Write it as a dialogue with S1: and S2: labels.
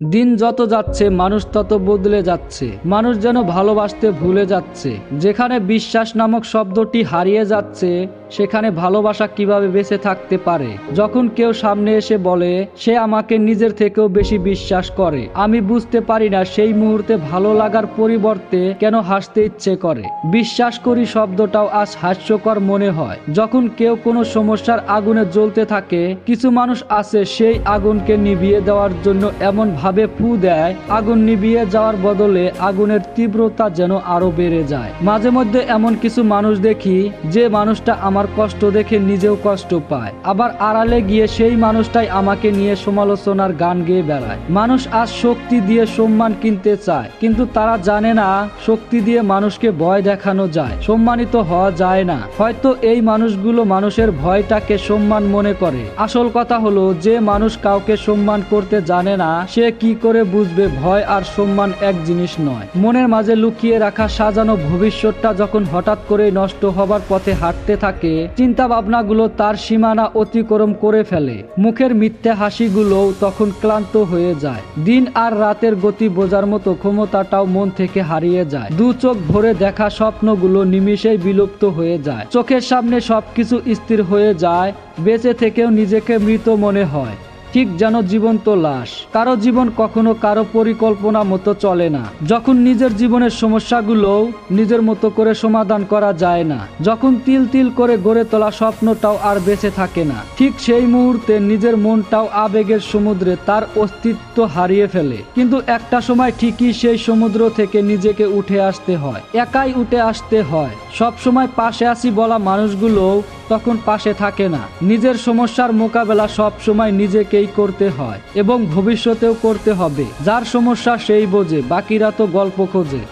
S1: দিন যত যাচ্ছে মানুষ তত বদলে যাচ্ছে। মানুষ যেন ভালোবাসতে ভুলে যাচ্ছে। যেখানে বিশ্বাস নামক শব্দটি হারিয়ে যাচ্ছে সেখানে ভালোবাসা কিভাবে বেঁচে থাকতে পারে? যখন কেউ সামনে এসে বলে সে আমাকে নিজের থেকেও বেশি বিশ্বাস করে, আমি বুঝতে পারি না সেই মুহূর্তে ভালো লাগার পরিবর্তে কেন হাসতে ইচ্ছে করে। বিশ্বাস করি শব্দটাও আজ হাস্যকর মনে হয়। যখন কেউ কোনো সমস্যার আগুনে জ্বলতে থাকে, কিছু মানুষ আছে সেই আগুনকে নিভিয়ে দেওয়ার জন্য এমন ভাবে ফু দেয় আগুন নিভিয়ে যাওয়ার বদলে আগুনের তীব্রতা যেন আরো বেড়ে যায়। মাঝে মধ্যে এমন কিছু মানুষ দেখি যে মানুষটা আমার কষ্ট দেখে নিজেও কষ্ট পায়, আবার আড়ালে গিয়ে সেই মানুষটাই আমাকে নিয়ে সমালোচনার গান গেয়ে বেড়ায়। মানুষ আজ শক্তি দিয়ে সম্মান কিনতে চায়, কিন্তু তারা জানে না শক্তি দিয়ে মানুষকে ভয় দেখানো যায়, সম্মানিত হওয়া যায় না। হয়তো এই মানুষগুলো মানুষের ভয়টাকে সম্মান মনে করে। আসল কথা হলো যে মানুষ কাউকে সম্মান করতে জানে না সে কি করে বুঝবে ভয় আর সম্মান এক জিনিস নয়। মনের মাঝে লুকিয়ে রাখা সাজানো ভবিষ্যৎটা যখন হঠাৎ করে নষ্ট হবার পথে হাঁটতে থাকে, চিন্তা ভাবনাগুলো তার সীমানা অতিক্রম করে ফেলে। মুখের মিথ্যে হাসিগুলোও তখন ক্লান্ত হয়ে যায়। দিন আর রাতের গতি বোঝার মতো ক্ষমতাটাও মন থেকে হারিয়ে যায়। দু চোখ ভরে দেখা স্বপ্নগুলো নিমিষেই বিলুপ্ত হয়ে যায়। চোখের সামনে সবকিছু স্থির হয়ে যায়, বেঁচে থেকেও নিজেকে মৃত মনে হয়, ঠিক যেন জীবন্ত লাশ। কারো জীবন কখনো কারো পরিকল্পনা মতো চলে না। যখন নিজের জীবনের সমস্যাগুলোও নিজের মতো করে সমাধান করা যায় না, যখন তিল তিল করে গড়ে তোলা স্বপ্নটাও আর বেঁচে থাকে না, ঠিক সেই মুহূর্তে নিজের মনটাও আবেগের সমুদ্রে তার অস্তিত্ব হারিয়ে ফেলে। কিন্তু একটা সময় ঠিকই সেই সমুদ্র থেকে নিজেকে উঠে আসতে হয়, একাই উঠে আসতে হয়। সব সময় পাশে আছি বলা মানুষগুলোও তখন পাশে থাকে না। নিজের সমস্যার মোকাবেলা সব সময় নিজেকেই করতে হয় এবং ভবিষ্যতেও করতে হবে। যার সমস্যা সেই বোঝে, বাকিরা তো গল্প খোঁজে।